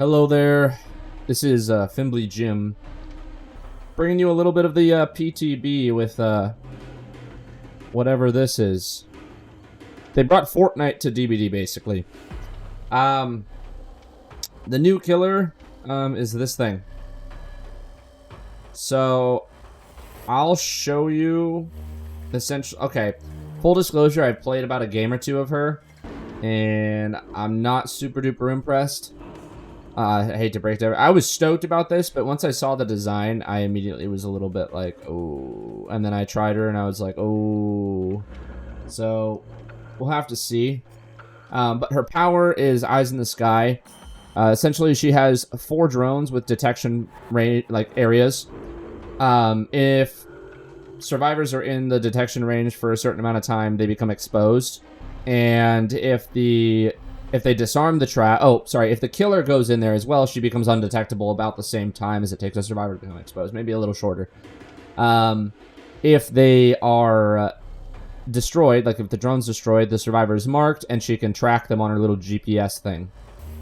Hello there. This is Fimbly Jim, bringing you a little bit of the PTB with whatever this is. They brought Fortnite to DBD basically. The new killer is this thing. So I'll show you essentially. Okay, full disclosure, I've played about a game or two of her, and I'm not super duper impressed. I hate to break it down. I was stoked about this, but once I saw the design, I immediately was a little bit like, oh. And then I tried her, and I was like, oh. So, we'll have to see. But her power is Eyes in the Sky. Essentially, she has 4 drones with detection areas. If survivors are in the detection range for a certain amount of time, they become exposed. And if they disarm the trap... Oh, sorry. If the killer goes in there as well, she becomes undetectable about the same time as it takes a survivor to become exposed. Maybe a little shorter. If they are destroyed, like if the drone's destroyed, the survivor is marked, and she can track them on her little GPS thing.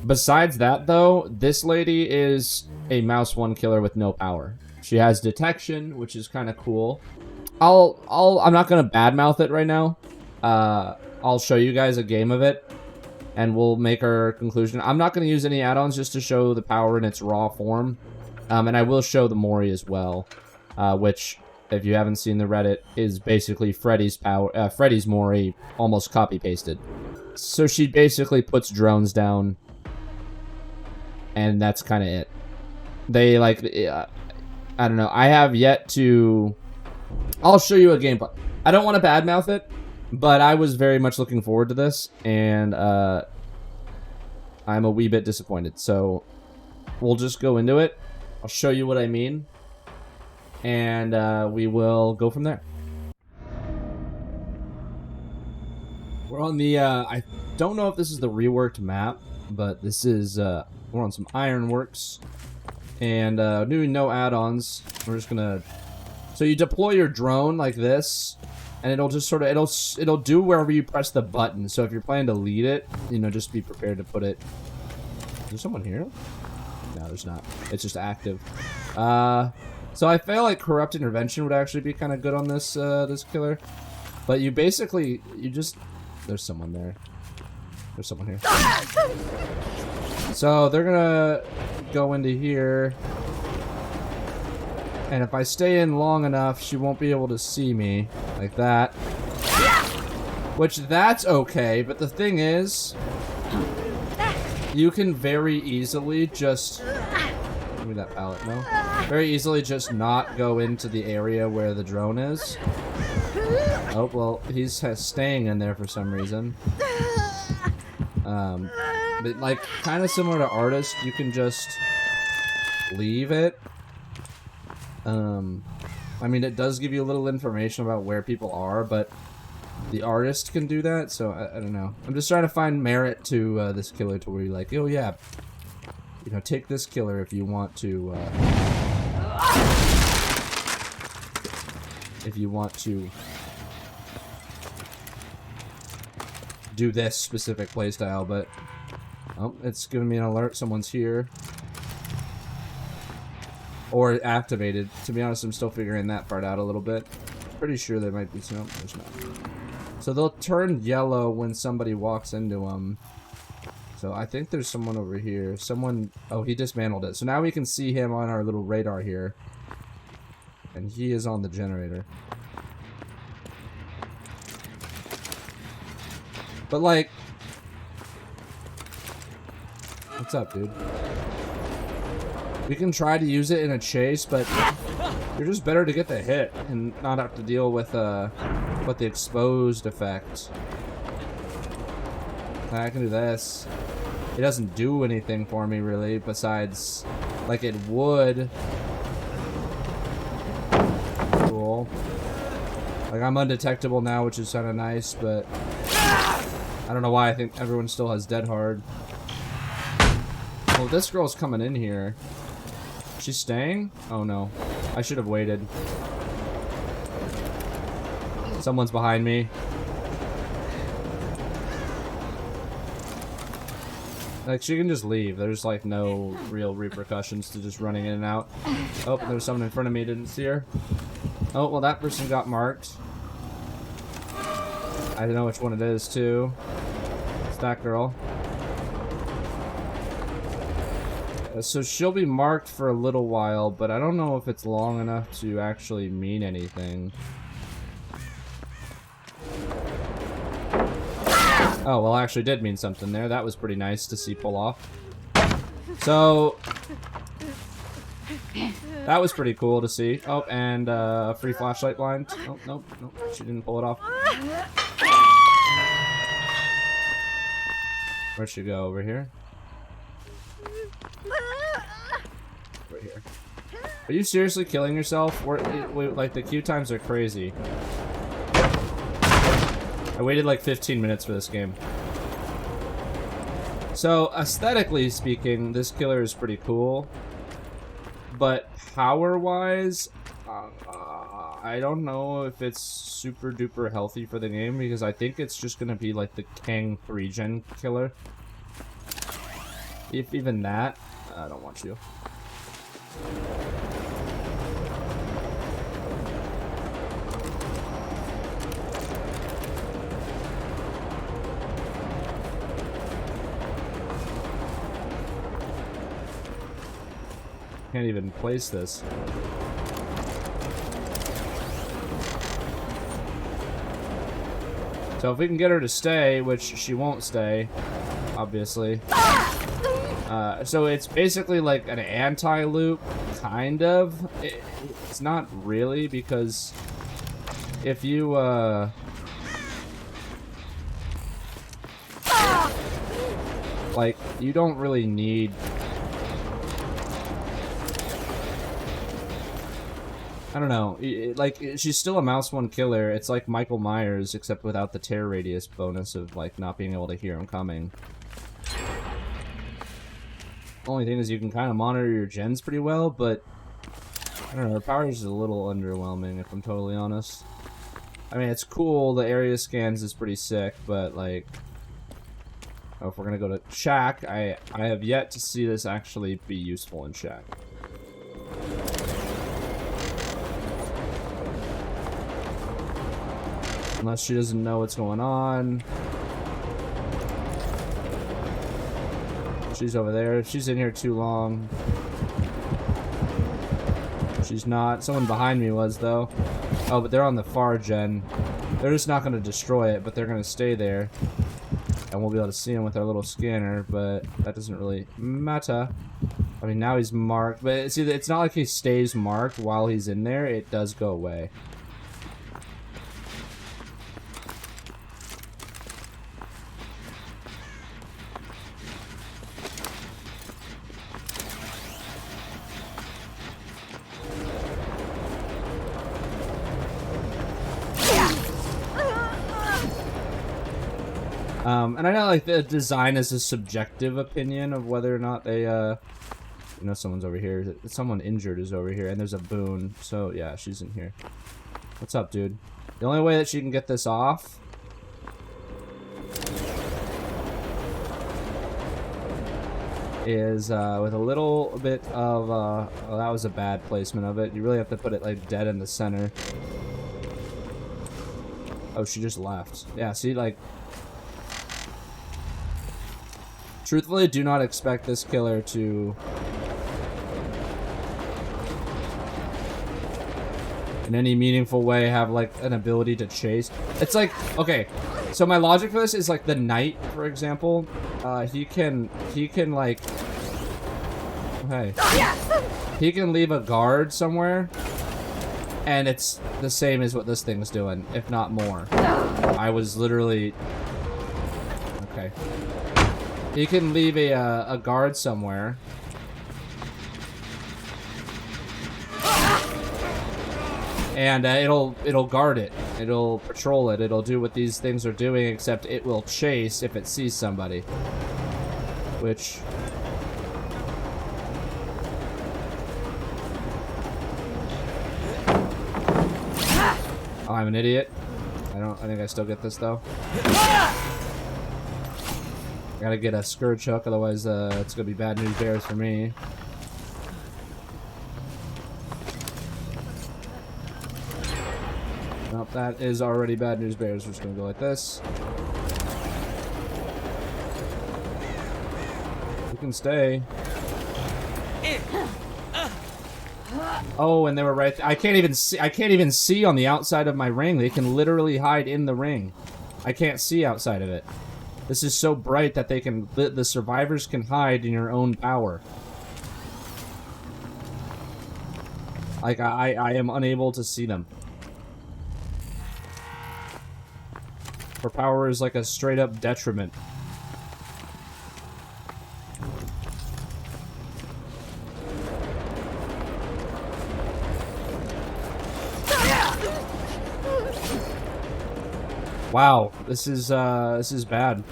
Besides that, though, this lady is a Mouse 1 killer with no power. She has detection, which is kind of cool. I'm not going to badmouth it right now. I'll show you guys a game of it, and we'll make our conclusion. I'm not going to use any add-ons just to show the power in its raw form. And I will show the Mori as well, which, if you haven't seen the Reddit, is basically Freddy's Mori almost copy-pasted. So she basically puts drones down, and that's kind of it. They, I don't know. I have yet to... I'll show you a gameplay. I don't want to badmouth it, but I was very much looking forward to this, and I'm a wee bit disappointed. So we'll just go into it. I'll show you what I mean, and we will go from there. We're on the, I don't know if this is the reworked map, but this is, we're on some Ironworks, and doing no add-ons. We're just gonna... So you deploy your drone like this, and it'll just sort of, it'll do wherever you press the button. So if you're planning to lead it, you know, just be prepared to put it... Is there someone here? No, there's not. It's just active. So I feel like Corrupt Intervention would actually be kind of good on this, this killer. But you basically, you just... There's someone there. There's someone here. So they're gonna go into here. And if I stay in long enough, she won't be able to see me. Like that. Which, that's okay, but the thing is... You can very easily just... Give me that pallet, no? Very easily just not go into the area where the drone is. Oh, well, he's staying in there for some reason. But, like, kind of similar to Artist, you can just leave it. I mean, it does give you a little information about where people are, but the Artist can do that, so I don't know. I'm just trying to find merit to this killer to where you're like, oh yeah, you know, take this killer if you want to, do this specific playstyle, but, oh, it's giving me an alert, someone's here. Or activated. To be honest, I'm still figuring that part out a little bit. Pretty sure there might be some... There's not. So they'll turn yellow when somebody walks into them. So I think there's someone over here. Someone... Oh, he dismantled it. So now we can see him on our little radar here. And he is on the generator. But like... What's up, dude? We can try to use it in a chase, but you're just better to get the hit and not have to deal with the exposed effect. I can do this. It doesn't do anything for me, really, besides, like, it would. Cool. Like, I'm undetectable now, which is kind of nice, but I don't know why I think everyone still has Dead Hard. Well, this girl's coming in here. She's staying? Oh no. I should have waited. Someone's behind me. Like, she can just leave. There's, like, no real repercussions to just running in and out. Oh, there's someone in front of me. Didn't see her. Oh, well, that person got marked. I don't know which one it is, too. It's that girl. So she'll be marked for a little while, but I don't know if it's long enough to actually mean anything. Oh, well, actually did mean something there. That was pretty nice to see pull off. So, that was pretty cool to see. Oh, and a free flashlight blind. Oh, nope, nope, she didn't pull it off. Where'd she go? Over here? Over here. Are you seriously killing yourself? Like, the queue times are crazy. I waited like 15 minutes for this game. So, aesthetically speaking, this killer is pretty cool. But power-wise, I don't know if it's super duper healthy for the game, because I think it's just gonna be like the Kang 3-gen killer. If even that, I don't want you. Can't even place this. So if we can get her to stay, which she won't stay, obviously. So it's basically like an anti-loop, kind of. It's not really, because if you, like, you don't really need... I don't know, like, she's still a mouse one killer. It's like Michael Myers, except without the tear radius bonus of, like, not being able to hear him coming. Only thing is you can kind of monitor your gens pretty well, but I don't know, her power is a little underwhelming, if I'm totally honest. I mean, it's cool, the area scans is pretty sick, but, like, oh, if we're gonna go to Shack, I have yet to see this actually be useful in Shack. Unless she doesn't know what's going on. She's over there. She's in here too long. She's not. Someone behind me was, though. Oh, but they're on the far gen. They're just not going to destroy it, but they're going to stay there. And we'll be able to see him with our little scanner, but that doesn't really matter. I mean, now he's marked. But see, it's not like he stays marked while he's in there. It does go away. And I know, like, the design is a subjective opinion of whether or not they, you know, someone's over here. Someone injured is over here, and there's a Boone. So, yeah, she's in here. What's up, dude? The only way that she can get this off is, with a little bit of, oh, that was a bad placement of it. You really have to put it, like, dead in the center. Oh, she just left. Yeah, see, like... Truthfully, do not expect this killer to... in any meaningful way have, like, an ability to chase. It's like, okay, so my logic for this is, like, the knight, for example. He can, like... Hey. He can leave a guard somewhere, and it's the same as what this thing's doing, if not more. I was literally... Okay. He can leave a guard somewhere. And it'll guard it. It'll patrol it. It'll do what these things are doing, except it will chase if it sees somebody. Which... Oh, I'm an idiot. I think I still get this though. Gotta get a Scourge Hook, otherwise it's gonna be bad news bears for me. Nope, that is already bad news bears. We're just gonna go like this. You can stay. Oh, and they were right. I can't even see. I can't even see on the outside of my ring. They can literally hide in the ring. I can't see outside of it. This is so bright that they can. The survivors can hide in your own power. Like I am unable to see them. Her power is like a straight up detriment. Wow, this is bad.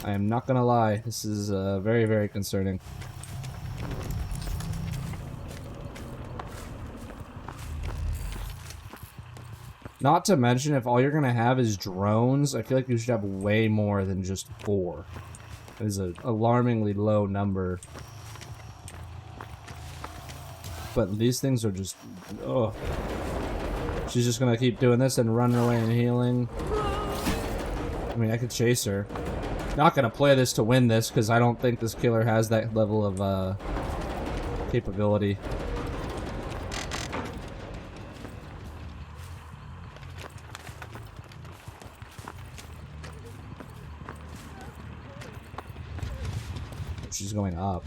I am not gonna lie, this is very, very concerning. Not to mention, if all you're gonna have is drones, I feel like you should have way more than just 4. It is an alarmingly low number. But these things are just... ugh. She's just gonna keep doing this and running away and healing. I mean, I could chase her. Not gonna play this to win this, because I don't think this killer has that level of capability. She's going up.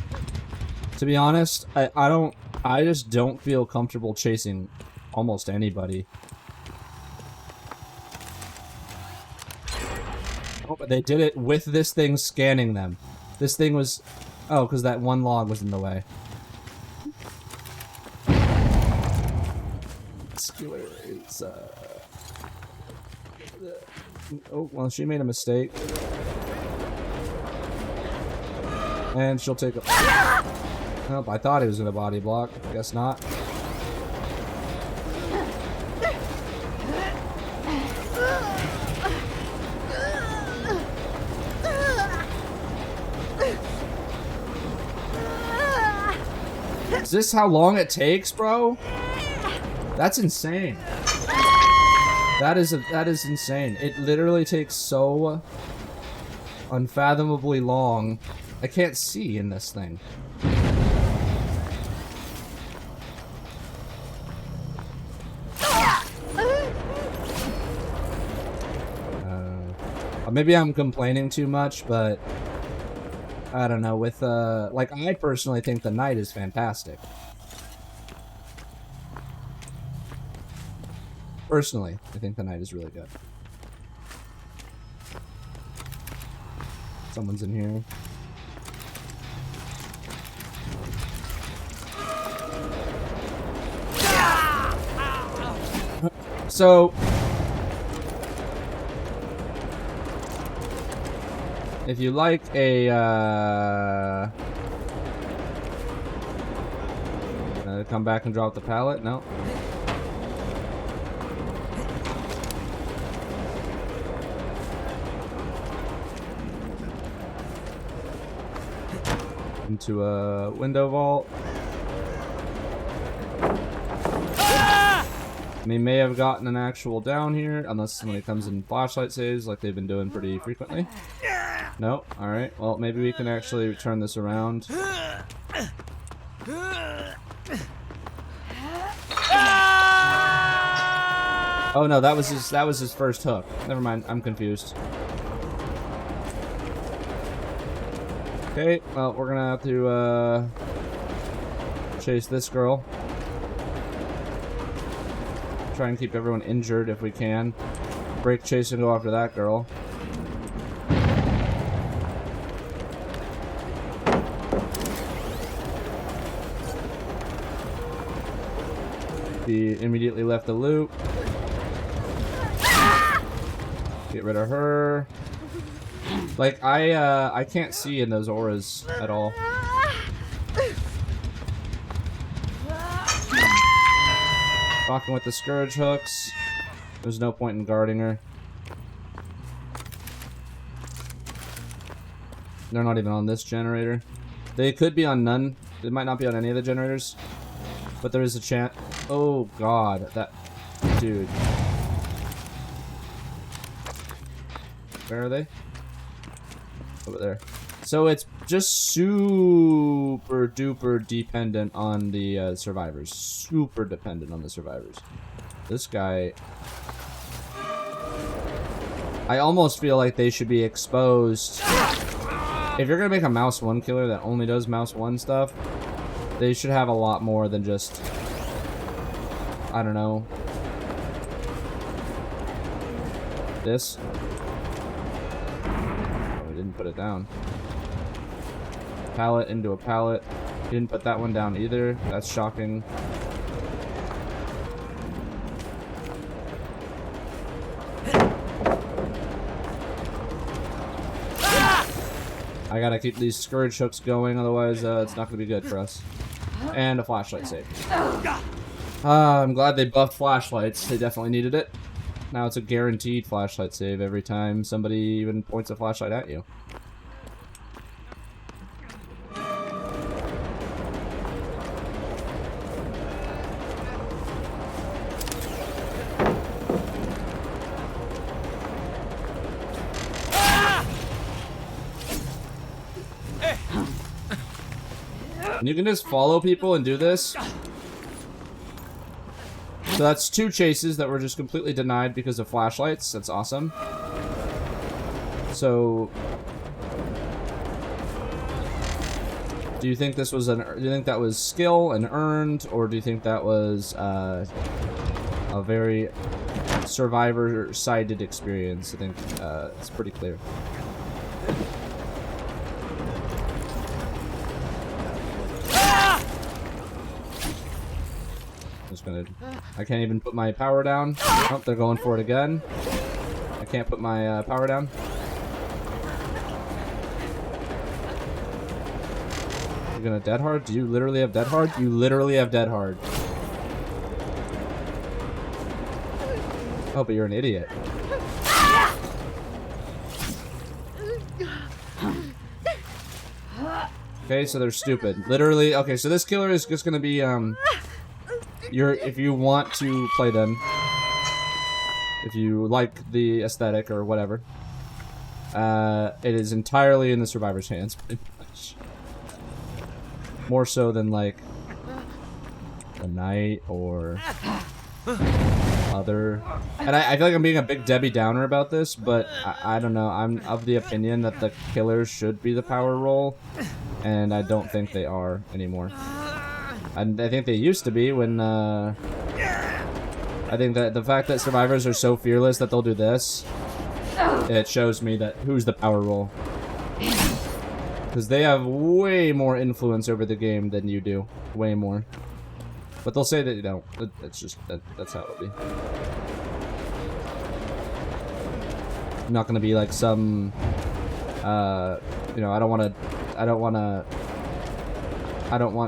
To be honest, I just don't feel comfortable chasing almost anybody. Oh, but they did it with this thing scanning them. This thing was... oh, because that one log was in the way. Skiller is, oh, well, she made a mistake. And she'll take a... nope, I thought he was gonna body block. Guess not. Is this how long it takes, bro? That's insane. That is insane. It literally takes so unfathomably long. I can't see in this thing. Maybe I'm complaining too much, but I don't know. With like, I personally think the knight is fantastic. Personally, I think the knight is really good. Someone's in here. So, if you like a, come back and drop the pallet? No. Into a window vault. They may have gotten an actual down here, unless somebody comes in flashlight saves like they've been doing pretty frequently. No? Alright, well, maybe we can actually turn this around. Oh no, that was his first hook. Never mind, I'm confused. Okay, well, we're gonna have to chase this girl. Try and keep everyone injured if we can. Break chase and go after that girl. He immediately left the loop. Get rid of her. Like, I can't see in those auras at all. Fucking with the Scourge hooks. There's no point in guarding her. They're not even on this generator. They could be on none. They might not be on any of the generators. But there is a chance. Oh god, that dude. Where are they? Over there. So it's just super duper dependent on the survivors. Super dependent on the survivors. This guy... I almost feel like they should be exposed. If you're gonna make a Mouse 1 killer that only does Mouse 1 stuff, they should have a lot more than just... I don't know. This. Oh, I didn't put it down. Pallet into a pallet. Didn't put that one down either. That's shocking. I gotta keep these Scourge hooks going, otherwise it's not gonna be good for us. And a flashlight save. I'm glad they buffed flashlights. They definitely needed it. Now it's a guaranteed flashlight save every time somebody even points a flashlight at you. And you can just follow people and do this. So that's 2 chases that were just completely denied because of flashlights. That's awesome. So, do you think this was do you think that was skill and earned, or do you think that was a very survivor-sided experience? I think it's pretty clear. I can't even put my power down. Oh, they're going for it again. I can't put my power down. You're gonna dead hard? Do you literally have dead hard? You literally have dead hard. Oh, but you're an idiot. Okay, so they're stupid. Literally, okay, so this killer is just gonna be, if you want to play them, if you like the aesthetic or whatever, it is entirely in the survivor's hands, pretty much. More so than, like, the Knight or other. And I feel like I'm being a big Debbie Downer about this, but I don't know. I'm of the opinion that the killers should be the power role, and I don't think they are anymore. And I think they used to be when, I think that the fact that survivors are so fearless that they'll do this, it shows me that who's the power role. Because they have way more influence over the game than you do. Way more. But they'll say that you don't. It's just, that's how it'll be. I'm not gonna be like some, you know, I don't want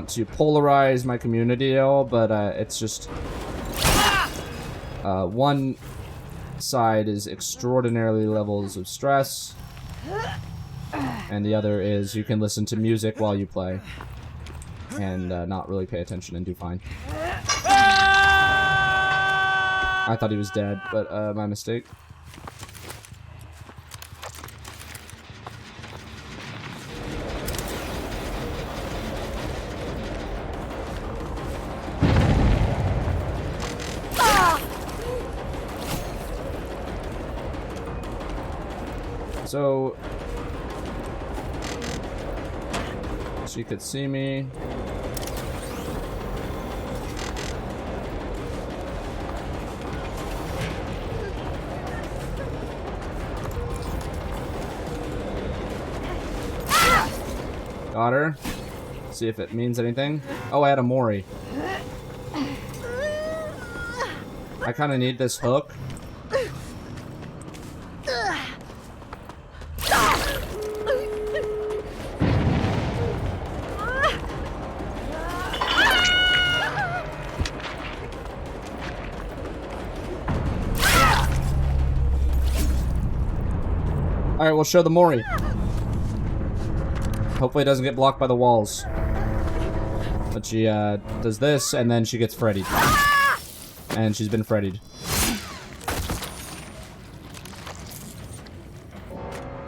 to polarize my community at all, but it's just one side is extraordinarily levels of stress, and the other is you can listen to music while you play and not really pay attention and do fine. I thought he was dead, but my mistake. So she could see me. Got her. See if it means anything. Oh, I had a Mori. I kind of need this hook. Alright, we'll show the Mori. Hopefully it doesn't get blocked by the walls. But she does this, and then she gets Freddied. And she's been Freddied.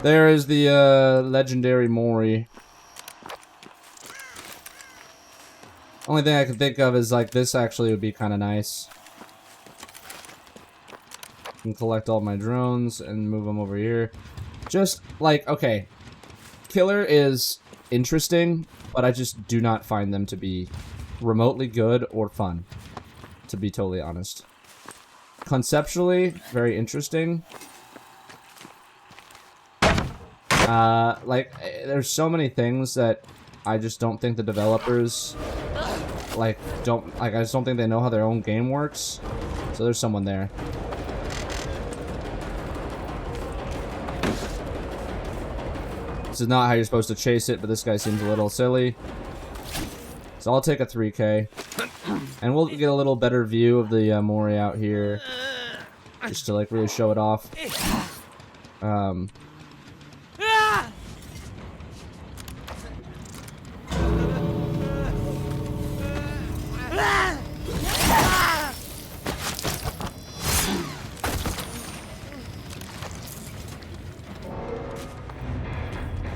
There is the legendary Mori. Only thing I can think of is like this actually would be kind of nice. I can collect all my drones and move them over here. Just like, okay, Killer is interesting, but I just do not find them to be remotely good or fun, to be totally honest. Conceptually, very interesting. Like, there's so many things that I just don't think the developers, I just don't think they know how their own game works. So there's someone there. This is not how you're supposed to chase it, but this guy seems a little silly. So I'll take a 3K. And we'll get a little better view of the Mori out here. Just to, like, really show it off.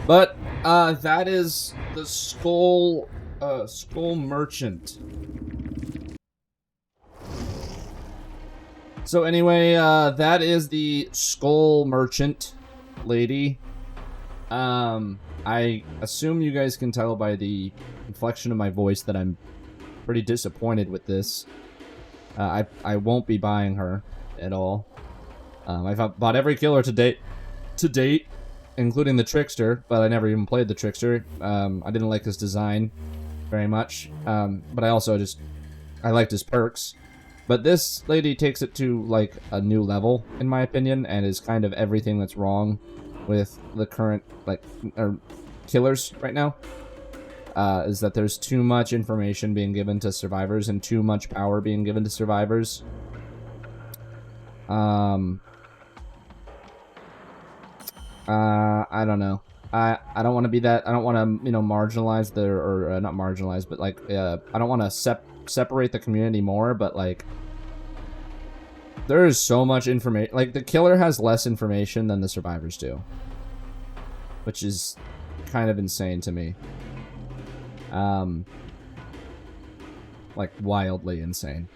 But, that is the Skull Merchant. So anyway, that is the Skull Merchant lady. I assume you guys can tell by the inflection of my voice that I'm pretty disappointed with this. I won't be buying her at all. I've bought every killer to date, including the Trickster, but I never even played the Trickster. I didn't like his design very much, but I liked his perks. But this lady takes it to, like, a new level, in my opinion, and is kind of everything that's wrong with the current, like, killers right now. Is that there's too much information being given to survivors and too much power being given to survivors. I don't know. I don't want to be that. I don't want to, you know, marginalize not marginalize, but like, I don't want to separate the community more, but like, there is so much information. Like, the killer has less information than the survivors do, which is kind of insane to me. Like, wildly insane.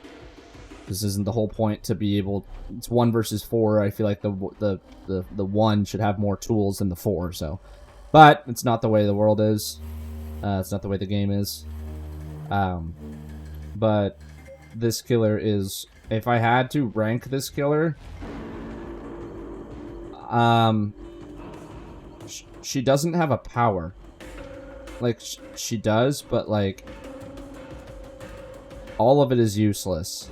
This isn't the whole point to be able. It's 1 versus 4. I feel like the 1 should have more tools than the 4. So, but it's not the way the world is. It's not the way the game is. But this killer is. If I had to rank this killer, she doesn't have a power. Like, she does, but like, all of it is useless.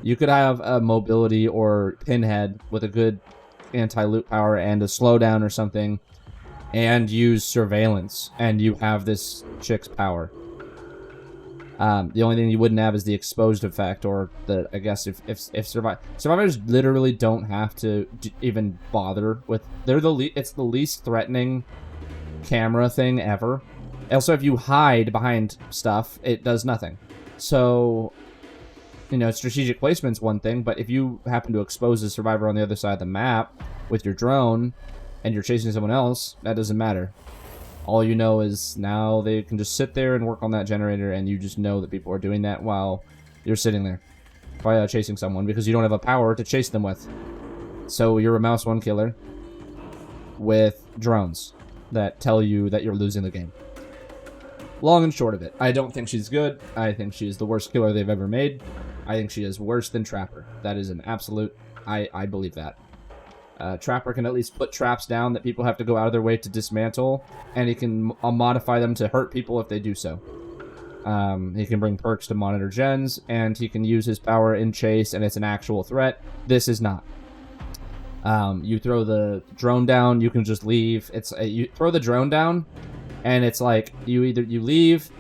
You could have a mobility or Pinhead with a good anti-loot power and a slowdown or something, and use surveillance, and you have this chick's power. The only thing you wouldn't have is the exposed effect, or the, I guess, if survivors literally don't have to even bother with. It's the least threatening camera thing ever. Also, if you hide behind stuff, it does nothing. So, you know, strategic placement's one thing, but if you happen to expose a survivor on the other side of the map with your drone and you're chasing someone else, that doesn't matter. All you know is now they can just sit there and work on that generator, and you just know that people are doing that while you're sitting there while chasing someone, because you don't have a power to chase them with. So you're a mouse 1 killer with drones that tell you that you're losing the game. Long and short of it, I don't think she's good. I think she's the worst killer they've ever made. I think she is worse than Trapper. That is an absolute... I believe that. Trapper can at least put traps down that people have to go out of their way to dismantle, and he can modify them to hurt people if they do so. He can bring perks to monitor gens, and he can use his power in chase, and it's an actual threat. This is not. You throw the drone down, you can just leave. You throw the drone down, and it's like you leave,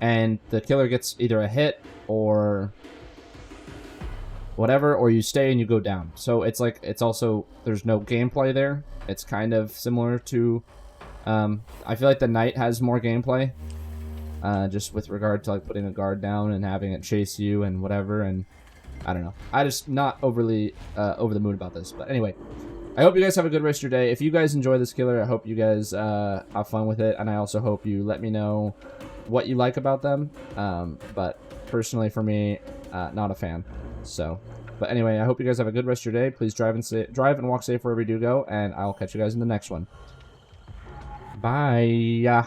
and the killer gets either a hit or whatever, or you stay and you go down. So it's like, it's also, there's no gameplay there. It's kind of similar to I feel like the knight has more gameplay, just with regard to like putting a guard down and having it chase you and whatever. And I don't know. I just not overly over the moon about this. But anyway, I hope you guys have a good rest of your day. If you guys enjoy this killer, I hope you guys have fun with it, and I also hope you let me know what you like about them. But personally, for me, not a fan. So. But anyway, I hope you guys have a good rest of your day. Please drive and walk safe wherever you do go, and I'll catch you guys in the next one. Bye.